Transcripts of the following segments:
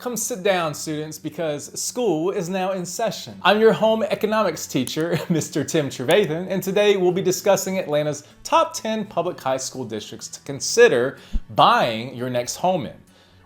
Come sit down, students, because school is now in session. I'm your home economics teacher, Mr. Tim Trevathan, and today we'll be discussing Atlanta's top 10 public high school districts to consider buying your next home in.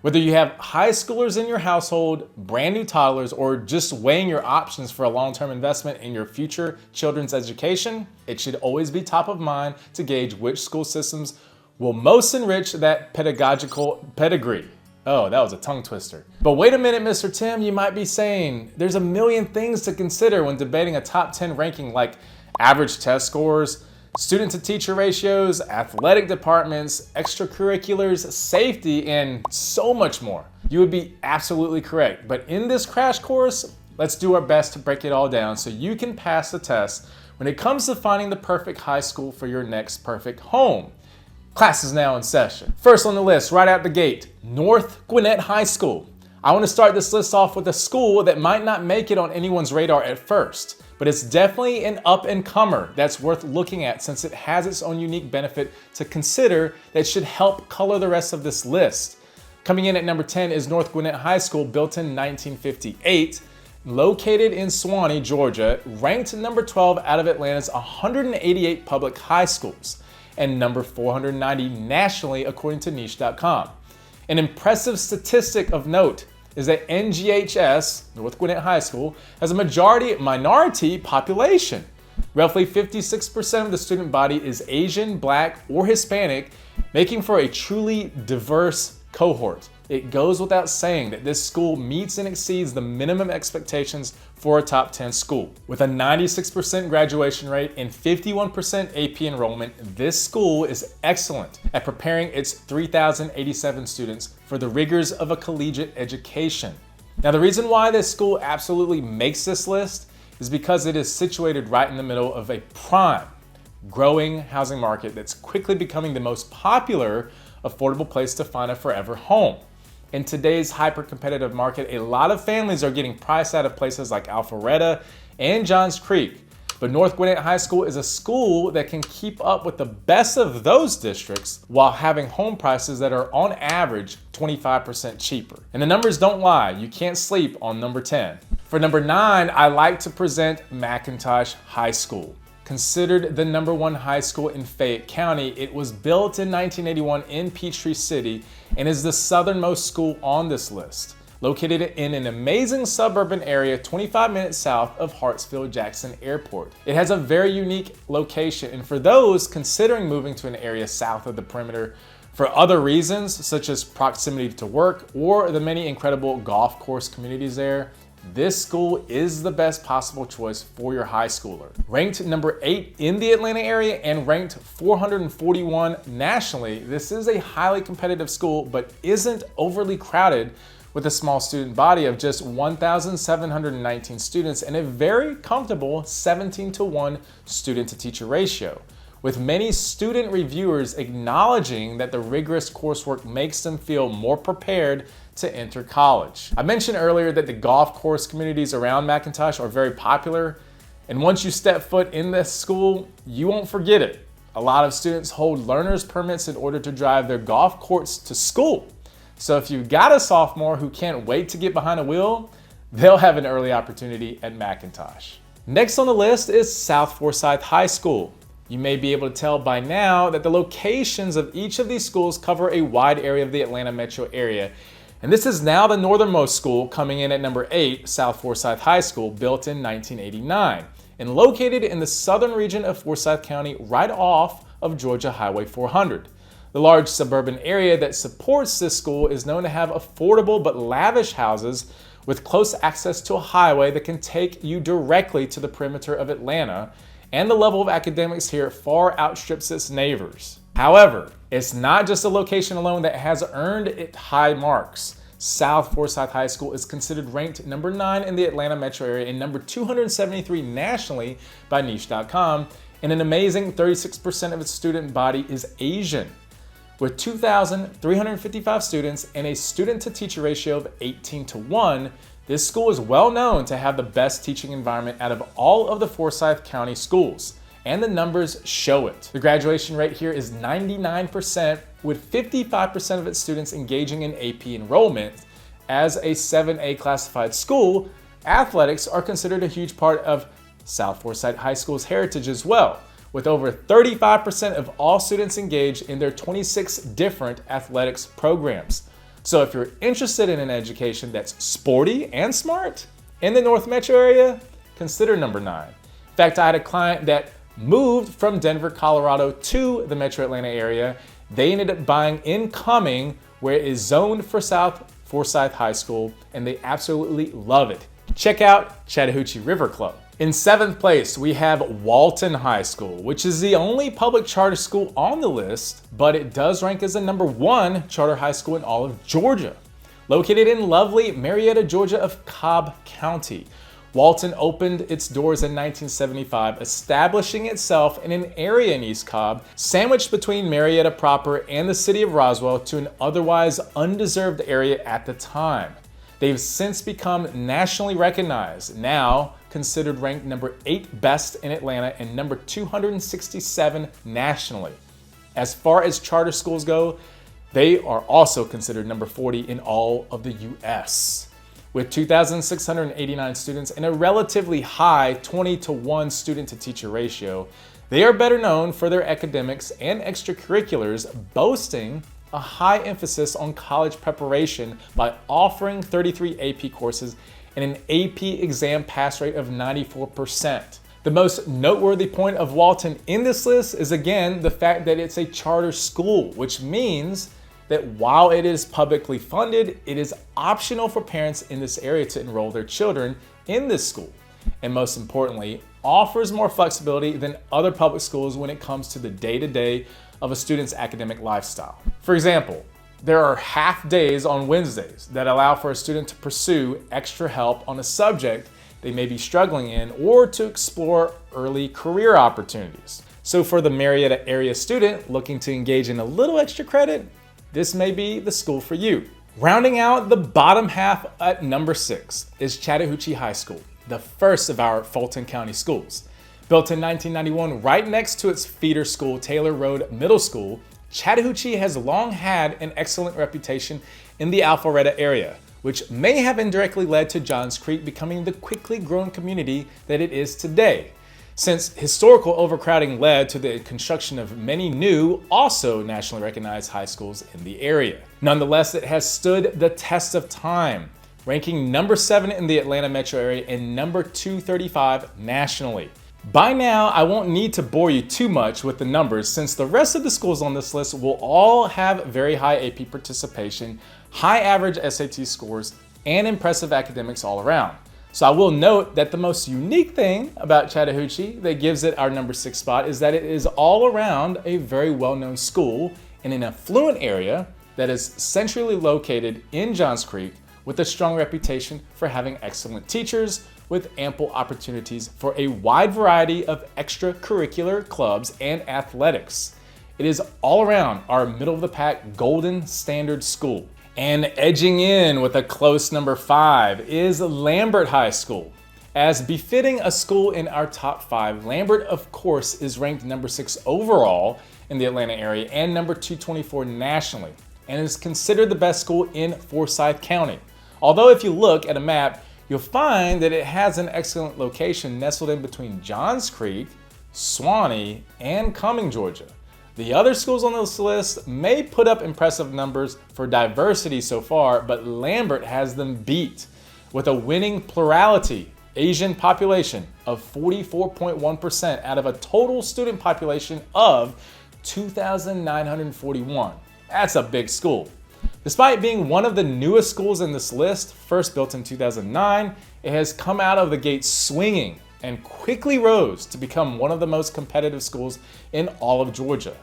Whether you have high schoolers in your household, brand new toddlers, or just weighing your options for a long-term investment in your future children's education, it should always be top of mind to gauge which school systems will most enrich that pedagogical pedigree. Oh, that was a tongue twister. But wait a minute, Mr. Tim, you might be saying, there's a million things to consider when debating a top 10 ranking like average test scores, student to teacher ratios, athletic departments, extracurriculars, safety, and so much more. You would be absolutely correct. But in this crash course, let's do our best to break it all down so you can pass the test when it comes to finding the perfect high school for your next perfect home. Class is now in session. First on the list, right out the gate, North Gwinnett High School. I want to start this list off with a school that might not make it on anyone's radar at first, but it's definitely an up-and-comer that's worth looking at since it has its own unique benefit to consider that should help color the rest of this list. Coming in at number 10 is North Gwinnett High School, built in 1958, located in Suwanee, Georgia, ranked number 12 out of Atlanta's 188 public high schools, and number 490 nationally according to niche.com. An impressive statistic of note is that NGHS, North Gwinnett High School, has a minority population. Roughly 56% of the student body is Asian, Black, or Hispanic, making for a truly diverse cohort. It goes without saying that this school meets and exceeds the minimum expectations for a top 10 school. With a 96% graduation rate and 51% AP enrollment, this school is excellent at preparing its 3,087 students for the rigors of a collegiate education. Now, the reason why this school absolutely makes this list is because it is situated right in the middle of a prime, growing housing market that's quickly becoming the most popular, affordable place to find a forever home. In today's hyper-competitive market, a lot of families are getting priced out of places like Alpharetta and Johns Creek. But North Gwinnett High School is a school that can keep up with the best of those districts while having home prices that are on average 25% cheaper. And the numbers don't lie, you can't sleep on number 10. For number 9, I like to present McIntosh High School. Considered the number 1 high school in Fayette County, it was built in 1981 in Peachtree City and is the southernmost school on this list. Located in an amazing suburban area 25 minutes south of Hartsfield-Jackson Airport. It has a very unique location, and for those considering moving to an area south of the perimeter for other reasons, such as proximity to work or the many incredible golf course communities there, this school is the best possible choice for your high schooler. Ranked number 8 in the Atlanta area and ranked 441 nationally, this is a highly competitive school but isn't overly crowded with a small student body of just 1,719 students and a very comfortable 17-to-1 student-to-teacher ratio, with many student reviewers acknowledging that the rigorous coursework makes them feel more prepared to enter college. I mentioned earlier that the golf course communities around McIntosh are very popular, and once you step foot in this school, you won't forget it. A lot of students hold learner's permits in order to drive their golf courts to school. So if you've got a sophomore who can't wait to get behind a wheel, they'll have an early opportunity at McIntosh. Next on the list is South Forsyth High School. You may be able to tell by now that the locations of each of these schools cover a wide area of the Atlanta metro area. And this is now the northernmost school, coming in at number 8, South Forsyth High School, built in 1989, and located in the southern region of Forsyth County, right off of Georgia Highway 400. The large suburban area that supports this school is known to have affordable but lavish houses with close access to a highway that can take you directly to the perimeter of Atlanta, and the level of academics here far outstrips its neighbors. However, it's not just the location alone that has earned it high marks. South Forsyth High School is considered ranked number 9 in the Atlanta metro area and number 273 nationally by niche.com, and an amazing 36% of its student body is Asian. With 2,355 students and a student-to-teacher ratio of 18-to-1, this school is well known to have the best teaching environment out of all of the Forsyth County schools, and the numbers show it. The graduation rate here is 99%, with 55% of its students engaging in AP enrollment, as a 7A classified school, athletics are considered a huge part of South Forsyth High School's heritage as well, with over 35% of all students engaged in their 26 different athletics programs. So if you're interested in an education that's sporty and smart in the North Metro area, consider number 9. In fact, I had a client that moved from Denver, Colorado to the Metro Atlanta area. They ended up buying in Cumming, where it is zoned for South Forsyth High School, and they absolutely love it. Check out Chattahoochee River Club. In 7th place, we have Walton High School, which is the only public charter school on the list, but it does rank as the number 1 charter high school in all of Georgia. Located in lovely Marietta, Georgia of Cobb County, Walton opened its doors in 1975, establishing itself in an area in East Cobb, sandwiched between Marietta proper and the city of Roswell, to an otherwise undeserved area at the time. They've since become nationally recognized, now considered ranked number 8 best in Atlanta and number 267 nationally. As far as charter schools go, they are also considered number 40 in all of the US. With 2,689 students and a relatively high 20-to-1 student-to-teacher ratio, they are better known for their academics and extracurriculars, boasting a high emphasis on college preparation by offering 33 AP courses and an AP exam pass rate of 94%. The most noteworthy point of Walton in this list is, again, the fact that it's a charter school, which means that while it is publicly funded, it is optional for parents in this area to enroll their children in this school. And most importantly, offers more flexibility than other public schools when it comes to the day-to-day of a student's academic lifestyle. For example, there are half days on Wednesdays that allow for a student to pursue extra help on a subject they may be struggling in, or to explore early career opportunities. So for the Marietta area student looking to engage in a little extra credit, this may be the school for you. Rounding out the bottom half at number 6 is Chattahoochee High School, the first of our Fulton County schools. Built in 1991 right next to its feeder school, Taylor Road Middle School, Chattahoochee has long had an excellent reputation in the Alpharetta area, which may have indirectly led to Johns Creek becoming the quickly growing community that it is today, since historical overcrowding led to the construction of many new, also nationally recognized high schools in the area. Nonetheless, it has stood the test of time, ranking number 7 in the Atlanta metro area and number 235 nationally. By now, I won't need to bore you too much with the numbers, since the rest of the schools on this list will all have very high AP participation, high average SAT scores, and impressive academics all around. So I will note that the most unique thing about Chattahoochee that gives it our number 6 spot is that it is all around a very well-known school in an affluent area that is centrally located in Johns Creek, with a strong reputation for having excellent teachers with ample opportunities for a wide variety of extracurricular clubs and athletics. It is all around our middle-of-the-pack golden standard school. And edging in with a close number 5 is Lambert High School. As befitting a school in our top 5, Lambert, of course, is ranked number 6 overall in the Atlanta area and number 224 nationally, and is considered the best school in Forsyth County. Although if you look at a map, you'll find that it has an excellent location nestled in between Johns Creek, Swanee, and Cumming, Georgia. The other schools on this list may put up impressive numbers for diversity so far, but Lambert has them beat, with a winning plurality Asian population of 44.1% out of a total student population of 2,941. That's a big school. Despite being one of the newest schools in this list, first built in 2009, it has come out of the gate swinging and quickly rose to become one of the most competitive schools in all of Georgia.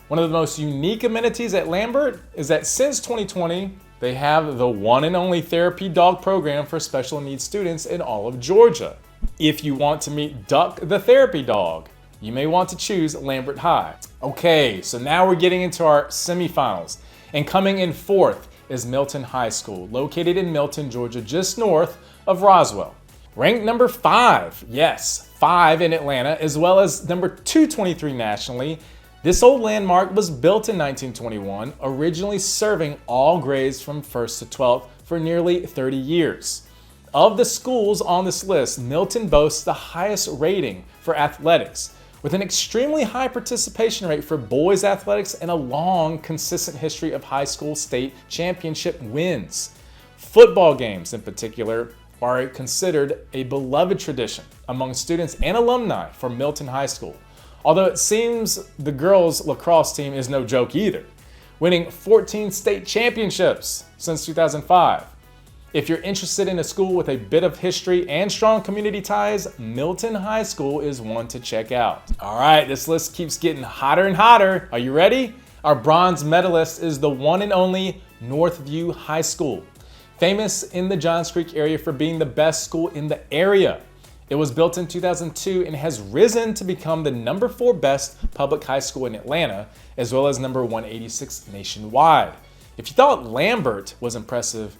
One of the most unique amenities at Lambert is that since 2020, they have the one and only therapy dog program for special needs students in all of Georgia. If you want to meet Duck the therapy dog, you may want to choose Lambert High. Okay, so now we're getting into our semifinals. And coming in 4th is Milton High School, located in Milton, Georgia, just north of Roswell. Ranked number 5, yes, 5 in Atlanta, as well as number 223 nationally. This old landmark was built in 1921, originally serving all grades from 1st to 12th for nearly 30 years. Of the schools on this list, Milton boasts the highest rating for athletics, with an extremely high participation rate for boys athletics and a long, consistent history of high school state championship wins. Football games, in particular, are considered a beloved tradition among students and alumni for Milton High School, although it seems the girls' lacrosse team is no joke either, winning 14 state championships since 2005. If you're interested in a school with a bit of history and strong community ties, Milton High School is one to check out. All right, this list keeps getting hotter and hotter. Are you ready? Our bronze medalist is the one and only Northview High School, famous in the Johns Creek area for being the best school in the area. It was built in 2002 and has risen to become the number 4 best public high school in Atlanta, as well as number 186 nationwide. If you thought Lambert was impressive,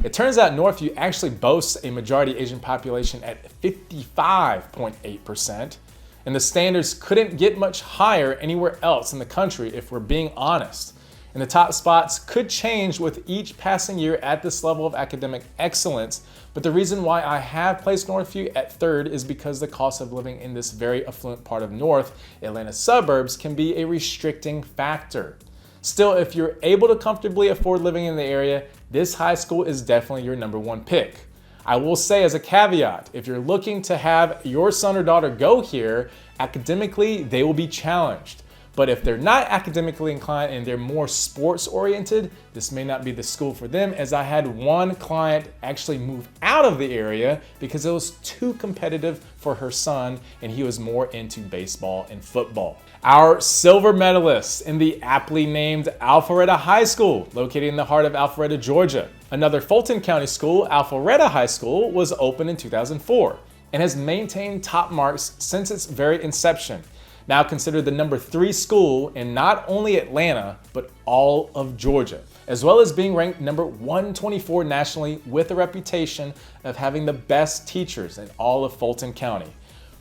it turns out Northview actually boasts a majority Asian population at 55.8%, and the standards couldn't get much higher anywhere else in the country if we're being honest. And the top spots could change with each passing year at this level of academic excellence, but the reason why I have placed Northview at 3rd is because the cost of living in this very affluent part of North Atlanta suburbs can be a restricting factor. Still, if you're able to comfortably afford living in the area, this high school is definitely your number 1 pick. I will say as a caveat, if you're looking to have your son or daughter go here, academically, they will be challenged. But if they're not academically inclined and they're more sports oriented, this may not be the school for them, as I had one client actually move out of the area because it was too competitive for her son and he was more into baseball and football. Our silver medalist in the aptly named Alpharetta High School, located in the heart of Alpharetta, Georgia. Another Fulton County school, Alpharetta High School, was opened in 2004 and has maintained top marks since its very inception. Now considered the number 3 school in not only Atlanta, but all of Georgia, as well as being ranked number 124 nationally with a reputation of having the best teachers in all of Fulton County.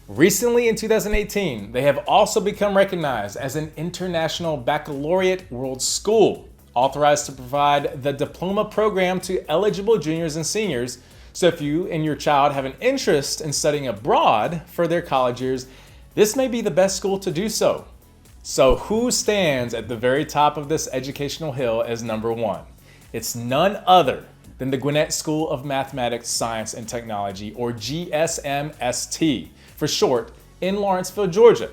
Recently in 2018, they have also become recognized as an International Baccalaureate World School, authorized to provide the diploma program to eligible juniors and seniors. So if you and your child have an interest in studying abroad for their college years, this may be the best school to do so. So who stands at the very top of this educational hill as number 1? It's none other than the Gwinnett School of Mathematics, Science, and Technology, or GSMST for short, in Lawrenceville, Georgia.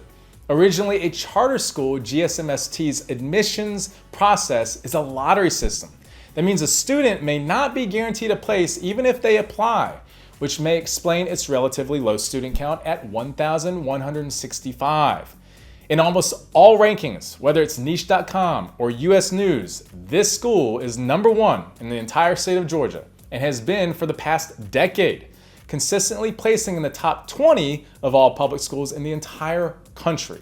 Originally a charter school, GSMST's admissions process is a lottery system. That means a student may not be guaranteed a place even if they apply, which may explain its relatively low student count at 1,165. In almost all rankings, whether it's niche.com or US News, this school is number 1 in the entire state of Georgia and has been for the past decade, consistently placing in the top 20 of all public schools in the entire country.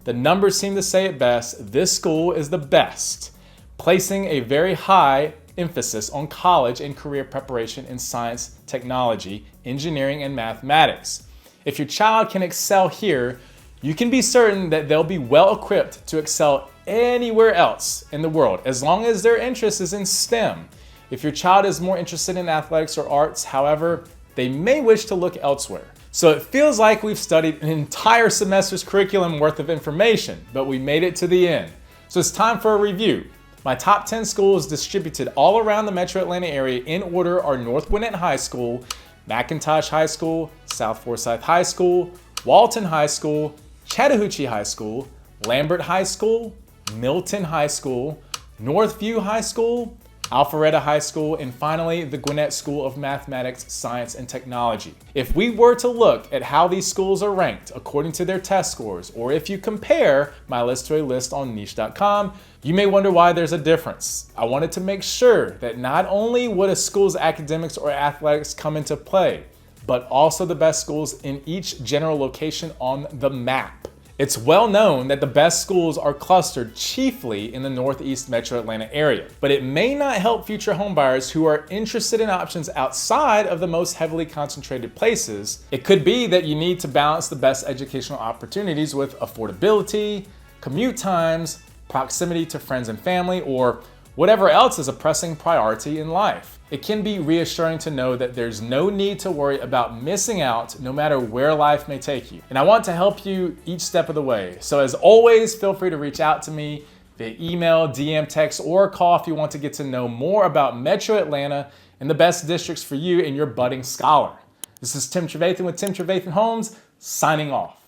The numbers seem to say it best: this school is the best, placing a very high emphasis on college and career preparation in science, technology, engineering, and mathematics. If your child can excel here, you can be certain that they'll be well equipped to excel anywhere else in the world, as long as their interest is in STEM. If your child is more interested in athletics or arts, however, they may wish to look elsewhere. So it feels like we've studied an entire semester's curriculum worth of information, but we made it to the end. So it's time for a review. My top 10 schools distributed all around the metro Atlanta area in order are North Gwinnett High School, McIntosh High School, South Forsyth High School, Walton High School, Chattahoochee High School, Lambert High School, Milton High School, Northview High School, Alpharetta High School, and finally the Gwinnett School of Mathematics, Science, and Technology. If we were to look at how these schools are ranked according to their test scores, or if you compare my list to a list on niche.com, you may wonder why there's a difference. I wanted to make sure that not only would a school's academics or athletics come into play, but also the best schools in each general location on the map. It's well known that the best schools are clustered chiefly in the Northeast Metro Atlanta area, but it may not help future homebuyers who are interested in options outside of the most heavily concentrated places. It could be that you need to balance the best educational opportunities with affordability, commute times, proximity to friends and family, or whatever else is a pressing priority in life. It can be reassuring to know that there's no need to worry about missing out no matter where life may take you. And I want to help you each step of the way. So as always, feel free to reach out to me via email, DM, text, or call if you want to get to know more about Metro Atlanta and the best districts for you and your budding scholar. This is Tim Trevathan with Tim Trevathan Homes, signing off.